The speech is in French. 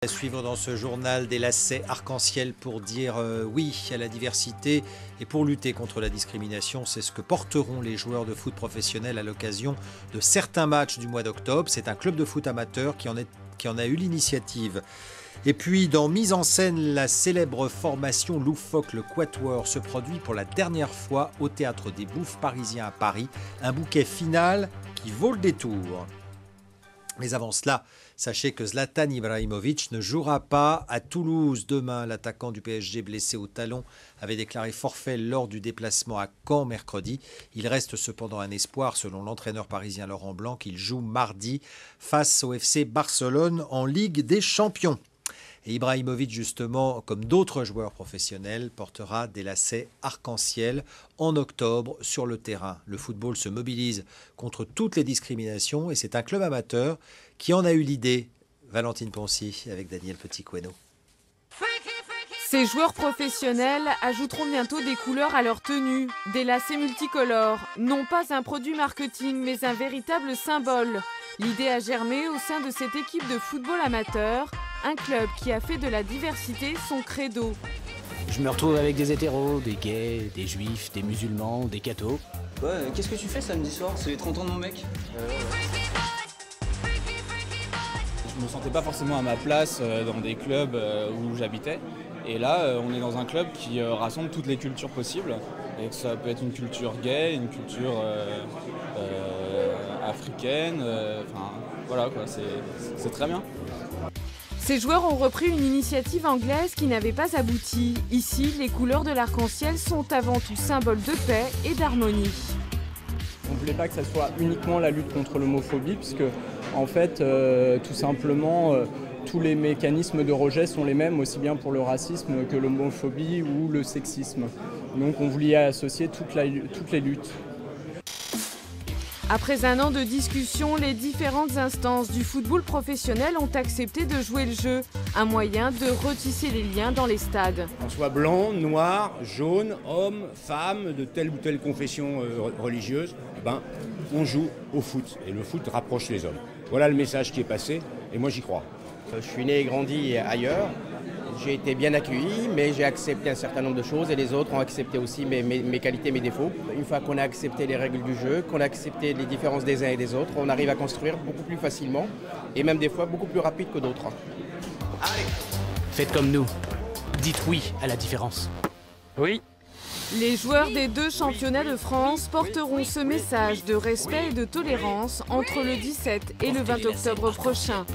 À suivre dans ce journal des lacets arc-en-ciel pour dire oui à la diversité et pour lutter contre la discrimination. C'est ce que porteront les joueurs de foot professionnels à l'occasion de certains matchs du mois d'octobre. C'est un club de foot amateur qui en a eu l'initiative. Et puis dans Mise en scène, la célèbre formation loufoque le Quatuor se produit pour la dernière fois au Théâtre des Bouffes parisien à Paris. Un bouquet final qui vaut le détour. Mais avant cela, sachez que Zlatan Ibrahimovic ne jouera pas à Toulouse demain. L'attaquant du PSG blessé au talon avait déclaré forfait lors du déplacement à Caen mercredi. Il reste cependant un espoir selon l'entraîneur parisien Laurent Blanc qu'il joue mardi face au FC Barcelone en Ligue des Champions. Et Ibrahimovic, justement, comme d'autres joueurs professionnels, portera des lacets arc-en-ciel en octobre sur le terrain. Le football se mobilise contre toutes les discriminations et c'est un club amateur qui en a eu l'idée. Valentine Poncy avec Daniel Petit-Queno. Ces joueurs professionnels ajouteront bientôt des couleurs à leur tenue, des lacets multicolores, non pas un produit marketing mais un véritable symbole. L'idée a germé au sein de cette équipe de football amateur, un club qui a fait de la diversité son credo. Je me retrouve avec des hétéros, des gays, des juifs, des musulmans, des cathos. Ouais, qu'est-ce que tu fais samedi soir? C'est les 30 ans de mon mec. Je me sentais pas forcément à ma place dans des clubs où j'habitais. Et là, on est dans un club qui rassemble toutes les cultures possibles. Et que ça peut être une culture gay, une culture africaine. Enfin, voilà quoi, c'est très bien. Ces joueurs ont repris une initiative anglaise qui n'avait pas abouti. Ici, les couleurs de l'arc-en-ciel sont avant tout symboles de paix et d'harmonie. On ne voulait pas que ça soit uniquement la lutte contre l'homophobie, puisque en fait, tout simplement, tous les mécanismes de rejet sont les mêmes, aussi bien pour le racisme que l'homophobie ou le sexisme. Donc on voulait associer toutes les luttes. Après un an de discussion, les différentes instances du football professionnel ont accepté de jouer le jeu, un moyen de retisser les liens dans les stades. Qu'on soit blanc, noir, jaune, homme, femme, de telle ou telle confession religieuse, on joue au foot et le foot rapproche les hommes. Voilà le message qui est passé et moi j'y crois. Je suis né et grandi ailleurs. J'ai été bien accueilli, mais j'ai accepté un certain nombre de choses et les autres ont accepté aussi mes qualités, mes défauts. Une fois qu'on a accepté les règles du jeu, qu'on a accepté les différences des uns et des autres, on arrive à construire beaucoup plus facilement et même des fois beaucoup plus rapide que d'autres. Allez, faites comme nous. Dites oui à la différence. Oui. Les joueurs des deux championnats de France porteront ce message de respect et de tolérance entre le 17 et le 20 octobre prochain.